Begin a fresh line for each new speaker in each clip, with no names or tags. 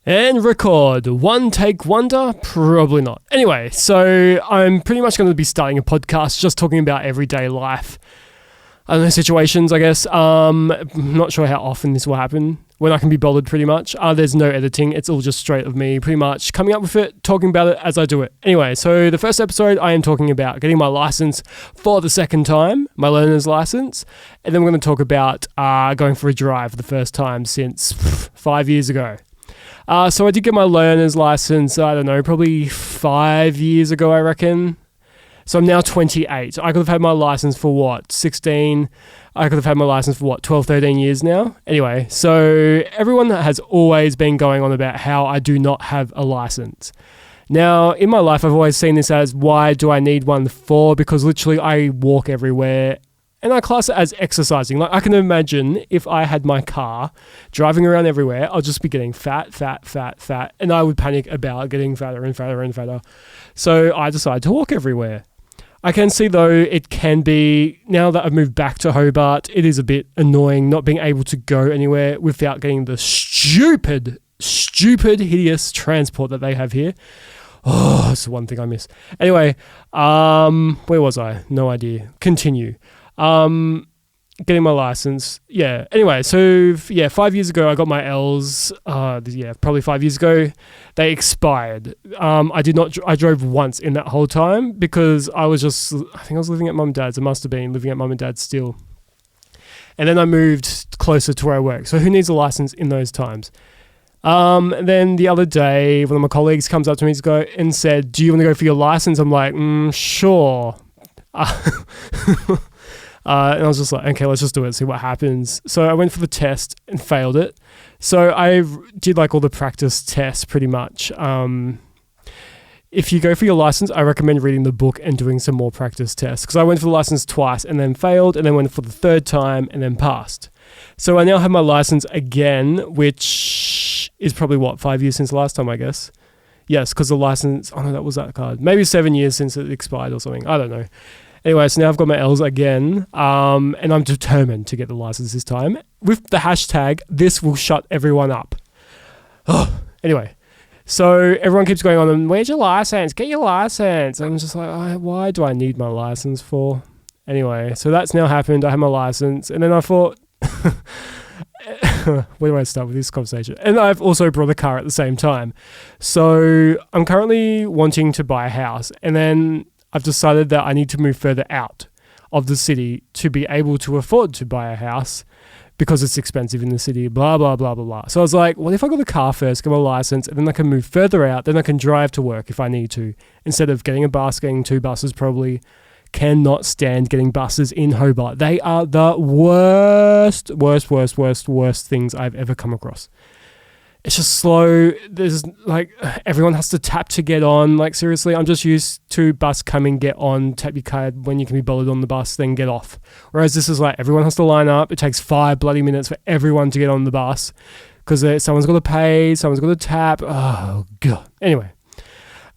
And record. One take wonder? Probably not. Anyway, so I'm pretty much going to be starting a podcast just talking about everyday life. I don't know, situations, I guess. Not sure how often this will happen. When I can be bothered, pretty much. There's no editing. It's all just straight of me, pretty much coming up with it, talking about it as I do it. Anyway, so the first episode, I am talking about getting my license for the second time, my learner's license. And then we're going to talk about going for a drive for the first time since 5 years ago. So I did get my learner's license, I don't know, probably 5 years ago, I reckon. So I'm now 28. I could have had my license for 16? I could have had my license for 12, 13 years now? Anyway, so everyone has always been going on about how I do not have a license. Now, in my life, I've always seen this as, why do I need one for? Because literally I walk everywhere. And I class it as exercising. Like, I can imagine if I had my car driving around everywhere, I'll just be getting fat. And I would panic about getting fatter and fatter and fatter. So I decided to walk everywhere. I can see, though, it can be, now that I've moved back to Hobart, it is a bit annoying not being able to go anywhere without getting the stupid, hideous transport that they have here. Oh, that's the one thing I miss. Anyway, where was I? No idea. Continue. Getting my license. Yeah. Anyway, so 5 years ago, I got my L's. Probably 5 years ago, they expired. I drove once in that whole time because I think I was living at mum and dad's. I must have been living at mum and dad's still. And then I moved closer to where I work. So who needs a license in those times? And then the other day, one of my colleagues comes up to me and said, "Do you want to go for your license?" I'm like, sure. And I was just like, okay, let's just do it, see what happens. So I went for the test and failed it. So I did like all the practice tests pretty much. If you go for your license, I recommend reading the book and doing some more practice tests, because I went for the license twice and then failed, and then went for the third time and then passed. So I now have my license again, which is probably 5 years since the last time, I guess. Yes, because the license, that was that card. Maybe 7 years since it expired or something. I don't know. Anyway, so now I've got my L's again, and I'm determined to get the license this time. With the hashtag, this will shut everyone up. Oh, anyway, so everyone keeps going on, and where's your license? Get your license. And I'm just like, why do I need my license for? Anyway, so that's now happened. I have my license, and then I thought, where do I start with this conversation? And I've also brought a car at the same time. So I'm currently wanting to buy a house, and then I've decided that I need to move further out of the city to be able to afford to buy a house because it's expensive in the city, blah, blah, blah, blah, blah. So I was like, what if I got a car first, get my license, and then I can move further out, then I can drive to work if I need to, instead of getting a bus, getting two buses probably. Cannot stand getting buses in Hobart. They are the worst things I've ever come across. It's just slow. There's everyone has to tap to get on. Like, seriously, I'm just used to bus coming, get on, tap your card when you can be bothered on the bus, then get off. Whereas this is everyone has to line up. It takes 5 bloody minutes for everyone to get on the bus because someone's got to pay, someone's got to tap. Oh, God. Anyway.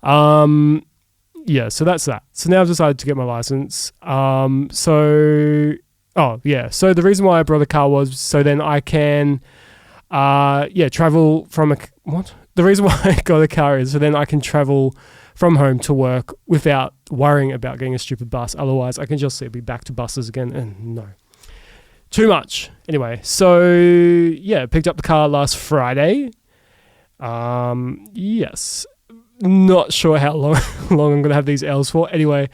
So that's that. So now I've decided to get my license. So the reason why I brought a car was so then I can travel from the reason why I got a car is so then I can travel from home to work without worrying about getting a stupid bus. Otherwise, I can just be back to buses again, and no. Too much. Anyway, so picked up the car last Friday. Yes. Not sure how long I'm going to have these L's for. Anyway,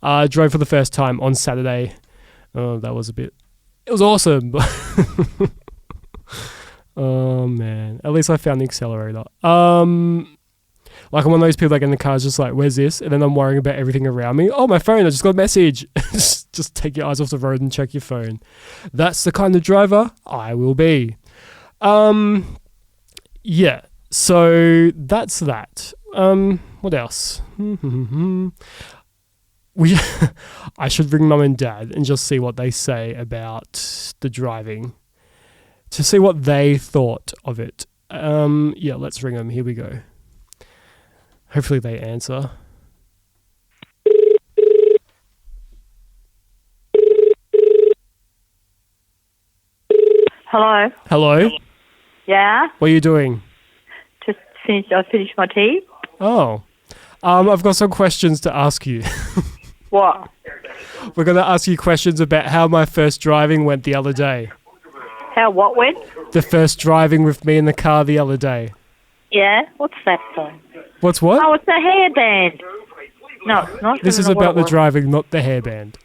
drove for the first time on Saturday. Oh, it was awesome. Oh, man. At least I found the accelerator. I'm one of those people in the car is just like, where's this? And then I'm worrying about everything around me. Oh, my phone, I just got a message. Just take your eyes off the road and check your phone. That's the kind of driver I will be. So that's that. What else? I should ring mum and dad and just see what they say about the driving, to see what they thought of it. Let's ring them. Here we go. Hopefully they answer.
Hello.
Hello.
Yeah?
What are you doing?
Just finished my tea.
Oh. I've got some questions to ask you.
What?
We're going to ask you questions about how my first driving went the other day.
How what went?
The first driving with me in the car the other day.
Yeah? What's that for?
What's what?
Oh, it's a hairband. No, it's not.
This is about the driving, not the hairband.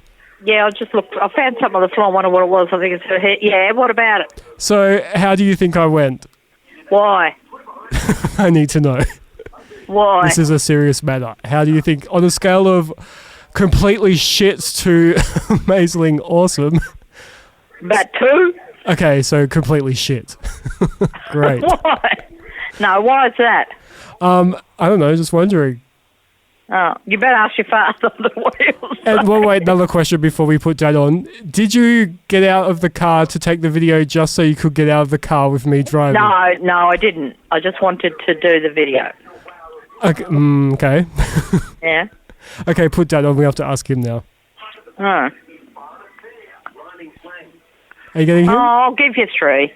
Yeah, I found something on the floor. I wonder what it was. I think it's her hair. Yeah, what about it?
So, how do you think I went?
Why?
I need to know.
Why?
This is a serious matter. How do you think, on a scale of completely shit to amazing awesome?
About 2?
Okay, so completely shit. Great.
Why? No, why is that?
I don't know, just wondering.
Oh, you better ask your father on the wheels.
And well, wait, another question before we put that on. Did you get out of the car to take the video just so you could get out of the car with me driving?
No, I didn't. I just wanted to do the video.
Okay. Okay.
Yeah?
Okay, put that on. We have to ask him now.
Oh.
Are you getting him?
Oh, I'll give you 3.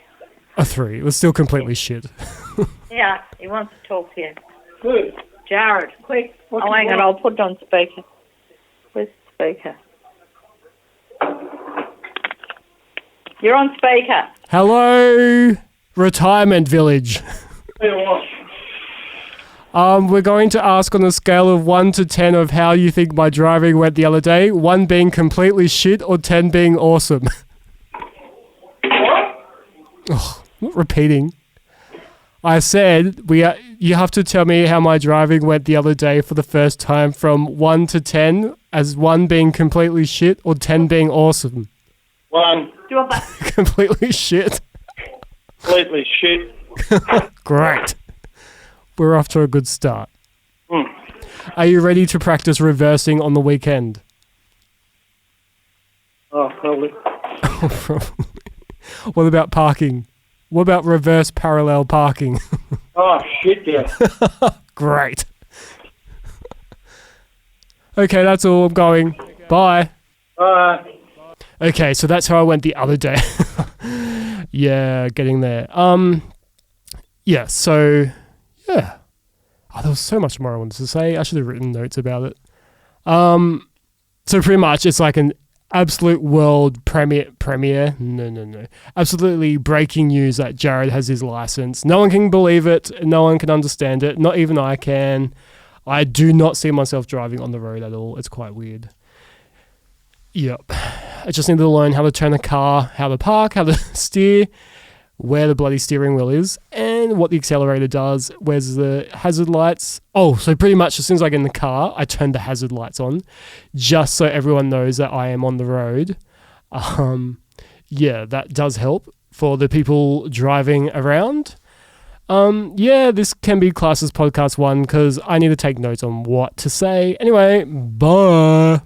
A 3. It was still completely shit.
Yeah, he wants to talk to you. Good. Jared, quick. Oh, hang on, I'll put it on speaker. Where's the speaker? You're on speaker.
Hello, retirement village. We're going to ask on a scale of 1 to 10 of how you think my driving went the other day. 1 being completely shit or 10 being awesome. Oh, not repeating. I said you have to tell me how my driving went the other day for the first time from 1 to 10, as 1 being completely shit or 10 being awesome.
1.
Do you want that?
Completely shit.
Completely shit.
Great. We're off to a good start.
Mm.
Are you ready to practice reversing on the weekend?
Oh, probably.
Probably. What about parking? What about reverse parallel parking?
Oh, shit, yeah.
Great. Okay, that's all. I'm going. Bye. Okay, so that's how I went the other day. Yeah, getting there. Yeah, so, yeah. Oh, there was so much more I wanted to say. I should have written notes about it. So pretty much it's like an absolute world premiere. No. Absolutely breaking news that Jared has his license. No one can believe it. No one can understand it. Not even I can. I do not see myself driving on the road at all. It's quite weird. Yep. I just need to learn how to turn a car, how to park, how to steer, where the bloody steering wheel is, and what the accelerator does, where's the hazard lights. Oh, so pretty much as soon as I get in the car, I turn the hazard lights on, just so everyone knows that I am on the road. Yeah, that does help for the people driving around. Yeah, this can be classed as podcast 1 because I need to take notes on what to say. Anyway, bye.